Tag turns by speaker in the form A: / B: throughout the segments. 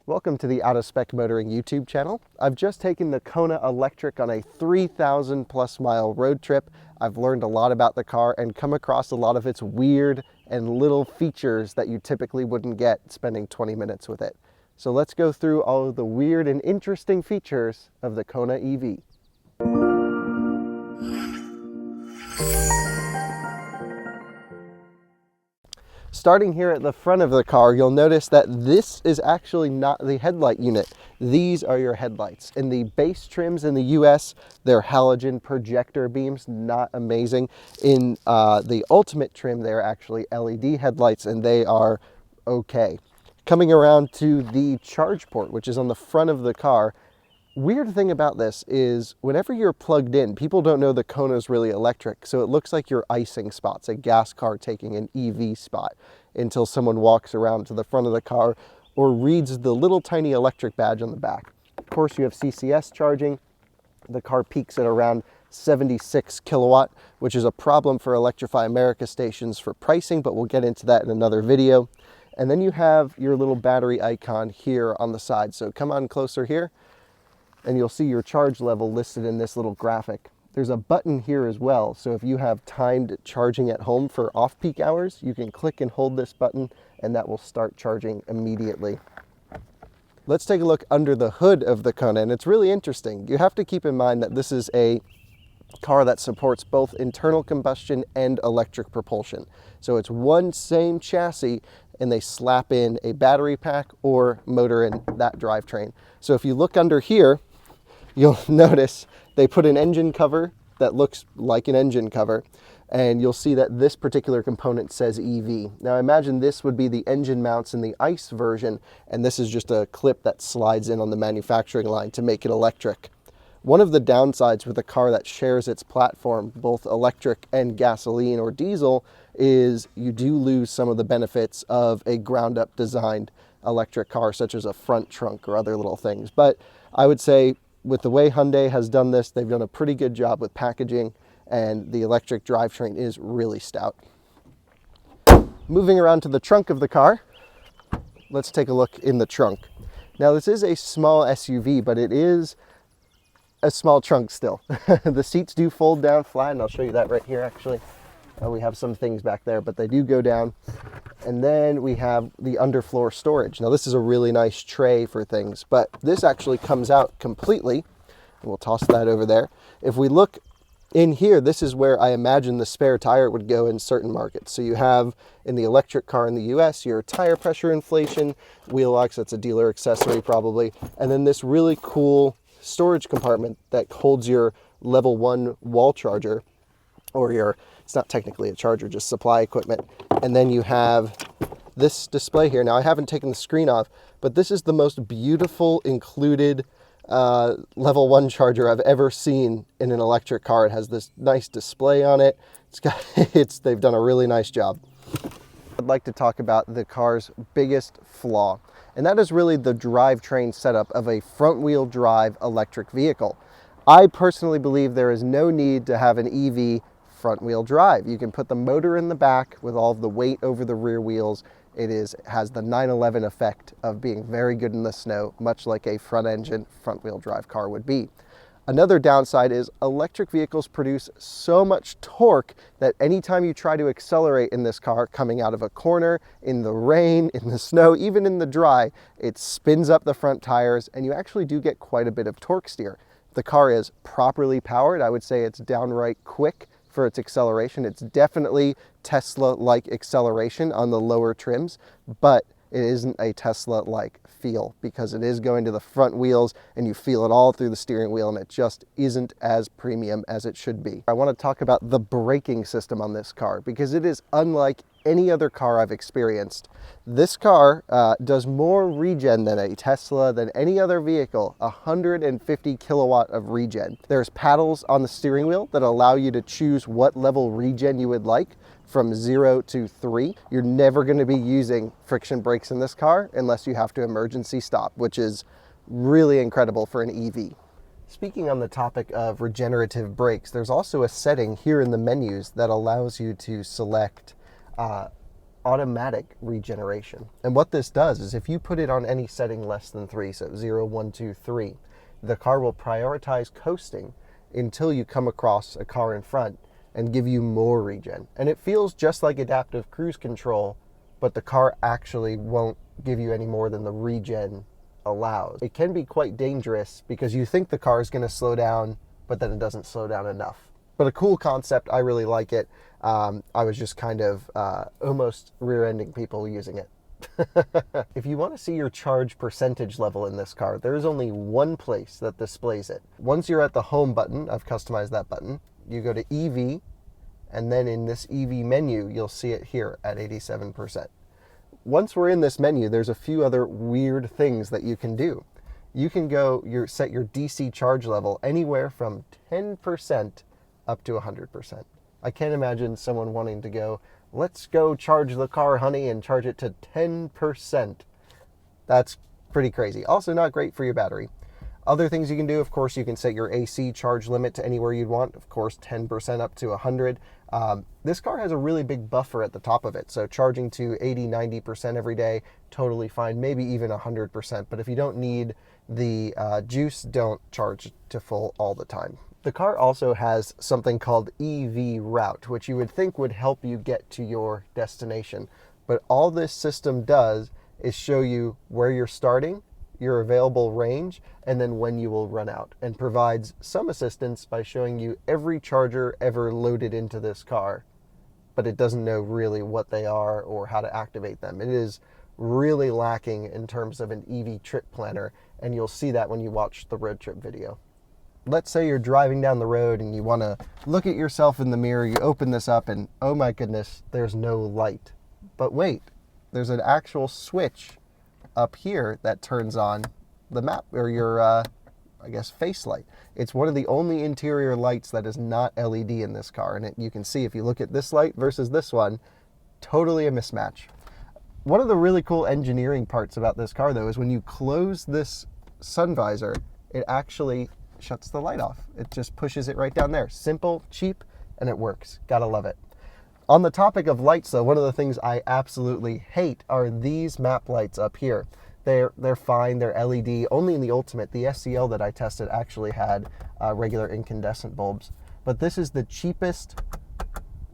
A: Welcome to the Out of Spec Motoring YouTube channel. I've just taken the Kona Electric on a 3,000 plus mile road trip. I've learned a lot about the car and come across a lot of its weird and little features that you typically wouldn't get spending 20 minutes with it. So let's go through all of the weird and interesting features of the Kona EV. Starting here at the front of the car, you'll notice that this is actually not the headlight unit. These are your headlights. In the base trims in the US, they're halogen projector beams, not amazing. In the ultimate trim, they're actually LED headlights and they are okay. Coming around to the charge port, which is on the front of the car, weird thing about this is whenever you're plugged in, people don't know the Kona's really electric, so it looks like you're icing spots, a gas car taking an EV spot, until someone walks around to the front of the car or reads the little tiny electric badge on the back. Of course, you have CCS charging. The car peaks at around 76 kilowatt, which is a problem for Electrify America stations for pricing, but we'll get into that in another video. And then you have your little battery icon here on the side. So come on closer here, and you'll see your charge level listed in this little graphic. There's a button here as well, so if you have timed charging at home for off-peak hours, you can click and hold this button and that will start charging immediately. Let's take a look under the hood of the Kona, and it's really interesting. You have to keep in mind that this is a car that supports both internal combustion and electric propulsion. So it's one same chassis and they slap in a battery pack or motor in that drivetrain. So if you look under here, you'll notice they put an engine cover that looks like an engine cover, and you'll see that this particular component says EV. Now imagine this would be the engine mounts in the ICE version, and this is just a clip that slides in on the manufacturing line to make it electric. One of the downsides with a car that shares its platform, both electric and gasoline or diesel, is you do lose some of the benefits of a ground-up designed electric car, such as a front trunk or other little things. But I would say with the way Hyundai has done this, they've done a pretty good job with packaging, and the electric drivetrain is really stout. Moving around to the trunk of the car, let's take a look in the trunk. Now this is a small SUV, but it is a small trunk still. The seats do fold down flat, and I'll show you that right here actually. We have some things back there, but they do go down. And then we have the underfloor storage. Now this is a really nice tray for things, but this actually comes out completely. And we'll toss that over there. If we look in here, this is where I imagine the spare tire would go in certain markets. So you have in the electric car in the US, your tire pressure inflation, wheel locks, that's a dealer accessory probably. And then this really cool storage compartment that holds your level 1 wall charger, or your, it's not technically a charger, just supply equipment. And then you have this display here. Now I haven't taken the screen off, but this is the most beautiful included level 1 charger I've ever seen in an electric car. It has this nice display on it. They've done a really nice job. I'd like to talk about the car's biggest flaw, and that is really the drivetrain setup of a front-wheel drive electric vehicle. I personally believe there is no need to have an EV front-wheel drive. You can put the motor in the back with all of the weight over the rear wheels. It has the 911 effect of being very good in the snow, much like a front-engine, front-wheel drive car would be. Another downside is electric vehicles produce so much torque that anytime you try to accelerate in this car, coming out of a corner, in the rain, in the snow, even in the dry, it spins up the front tires and you actually do get quite a bit of torque steer. The car is properly powered. I would say it's downright quick for its acceleration. It's definitely Tesla-like acceleration on the lower trims, but it isn't a Tesla-like feel because it is going to the front wheels and you feel it all through the steering wheel, and it just isn't as premium as it should be. I want to talk about the braking system on this car because it is unlike any other car I've experienced. This car does more regen than a Tesla, than any other vehicle, 150 kilowatt of regen. There's paddles on the steering wheel that allow you to choose what level regen you would like from 0 to 3. You're never going to be using friction brakes in this car unless you have to emergency stop, which is really incredible for an EV. Speaking on the topic of regenerative brakes, there's also a setting here in the menus that allows you to select automatic regeneration. And what this does is if you put it on any setting less than 3, so 0, 1, 2, 3, the car will prioritize coasting until you come across a car in front and give you more regen. And it feels just like adaptive cruise control, but the car actually won't give you any more than the regen allows. It can be quite dangerous because you think the car is going to slow down, but then it doesn't slow down enough. But a cool concept, I really like it. I was just kind of almost rear-ending people using it. If you want to see your charge percentage level in this car, there is only one place that displays it. Once you're at the home button, I've customized that button, you go to EV, and then in this EV menu, you'll see it here at 87%. Once we're in this menu, there's a few other weird things that you can do. You can set your DC charge level anywhere from 10% up to 100%. I can't imagine someone wanting to go, let's go charge the car, honey, and charge it to 10%. That's pretty crazy. Also not great for your battery. Other things you can do, of course, you can set your AC charge limit to anywhere you'd want. Of course, 10% up to 100. This car has a really big buffer at the top of it. So charging to 80, 90% every day, totally fine, maybe even 100%. But if you don't need the juice, don't charge to full all the time. The car also has something called EV route, which you would think would help you get to your destination. But all this system does is show you where you're starting, your available range, and then when you will run out, and provides some assistance by showing you every charger ever loaded into this car, but it doesn't know really what they are or how to activate them. It is really lacking in terms of an EV trip planner, and you'll see that when you watch the road trip video. Let's say you're driving down the road and you want to look at yourself in the mirror, you open this up and oh my goodness, there's no light. But wait, there's an actual switch up here that turns on the map or your, I guess, face light. It's one of the only interior lights that is not LED in this car. And you can see if you look at this light versus this one, totally a mismatch. One of the really cool engineering parts about this car though is when you close this sun visor, it actually shuts the light off. It just pushes it right down there. Simple, cheap, and it works. Gotta love it. On the topic of lights though, one of the things I absolutely hate are these map lights up here. They're fine, they're LED. Only in the Ultimate, the SCL that I tested actually had regular incandescent bulbs. But this is the cheapest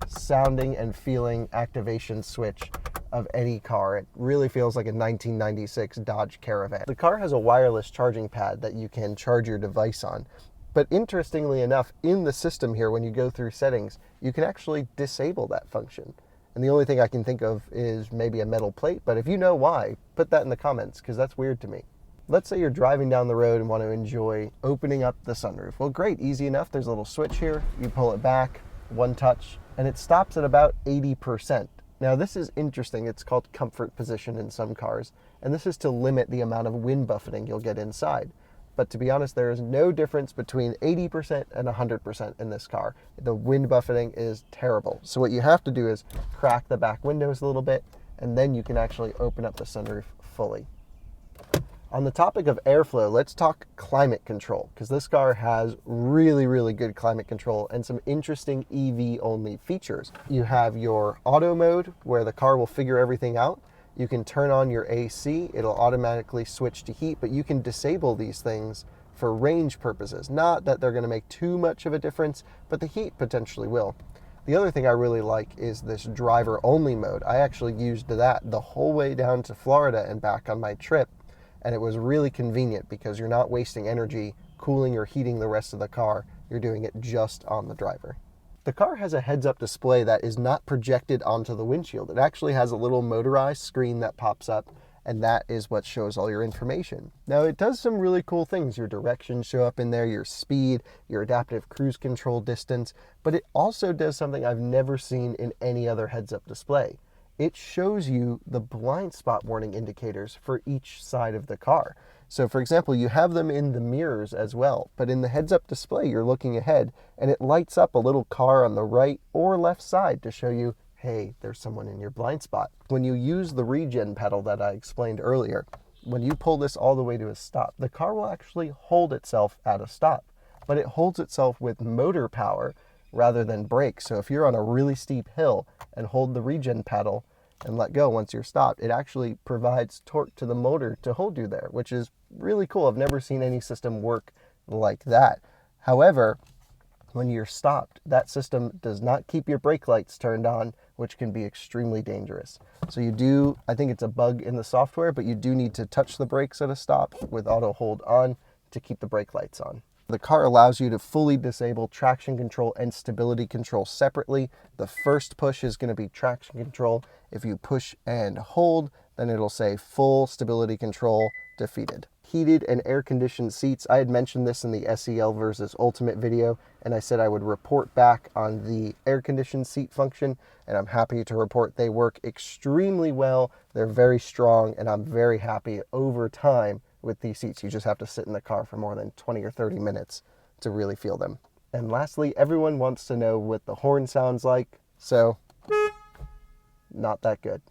A: sounding and feeling activation switch of any car. It really feels like a 1996 Dodge Caravan. The car has a wireless charging pad that you can charge your device on. But interestingly enough, in the system here, when you go through settings, you can actually disable that function. And the only thing I can think of is maybe a metal plate, but if you know why, put that in the comments, because that's weird to me. Let's say you're driving down the road and want to enjoy opening up the sunroof. Well, great, easy enough. There's a little switch here. You pull it back, one touch, and it stops at about 80%. Now this is interesting. It's called comfort position in some cars, and this is to limit the amount of wind buffeting you'll get inside. But to be honest, there is no difference between 80% and 100% in this car. The wind buffeting is terrible. So what you have to do is crack the back windows a little bit, and then you can actually open up the sunroof fully. On the topic of airflow, let's talk climate control, because this car has really, really good climate control and some interesting EV-only features. You have your auto mode, where the car will figure everything out. You can turn on your AC, it'll automatically switch to heat, but you can disable these things for range purposes. Not that they're going to make too much of a difference, but the heat potentially will. The other thing I really like is this driver-only mode. I actually used that the whole way down to Florida and back on my trip. And it was really convenient because you're not wasting energy cooling or heating the rest of the car. You're doing it just on the driver. The car has a heads-up display that is not projected onto the windshield. It actually has a little motorized screen that pops up, and that is what shows all your information. Now, it does some really cool things. Your directions show up in there, your speed, your adaptive cruise control distance, but it also does something I've never seen in any other heads-up display. It shows you the blind spot warning indicators for each side of the car. So for example, you have them in the mirrors as well, but in the heads-up display, you're looking ahead and it lights up a little car on the right or left side to show you, hey, there's someone in your blind spot. When you use the regen pedal that I explained earlier, when you pull this all the way to a stop, the car will actually hold itself at a stop, but it holds itself with motor power rather than brakes. So if you're on a really steep hill and hold the regen pedal, and let go once you're stopped, it actually provides torque to the motor to hold you there, which is really cool. I've never seen any system work like that. However, when you're stopped, that system does not keep your brake lights turned on, which can be extremely dangerous. So you do, I think it's a bug in the software, but you do need to touch the brakes at a stop with auto hold on to keep the brake lights on. The car allows you to fully disable traction control and stability control separately. The first push is going to be traction control. If you push and hold, then it'll say full stability control defeated. Heated and air-conditioned seats. I had mentioned this in the SEL versus Ultimate video, and I said I would report back on the air-conditioned seat function, and I'm happy to report they work extremely well. They're very strong, and I'm very happy over time with these seats. You just have to sit in the car for more than 20 or 30 minutes to really feel them. And lastly, everyone wants to know what the horn sounds like, so not that good.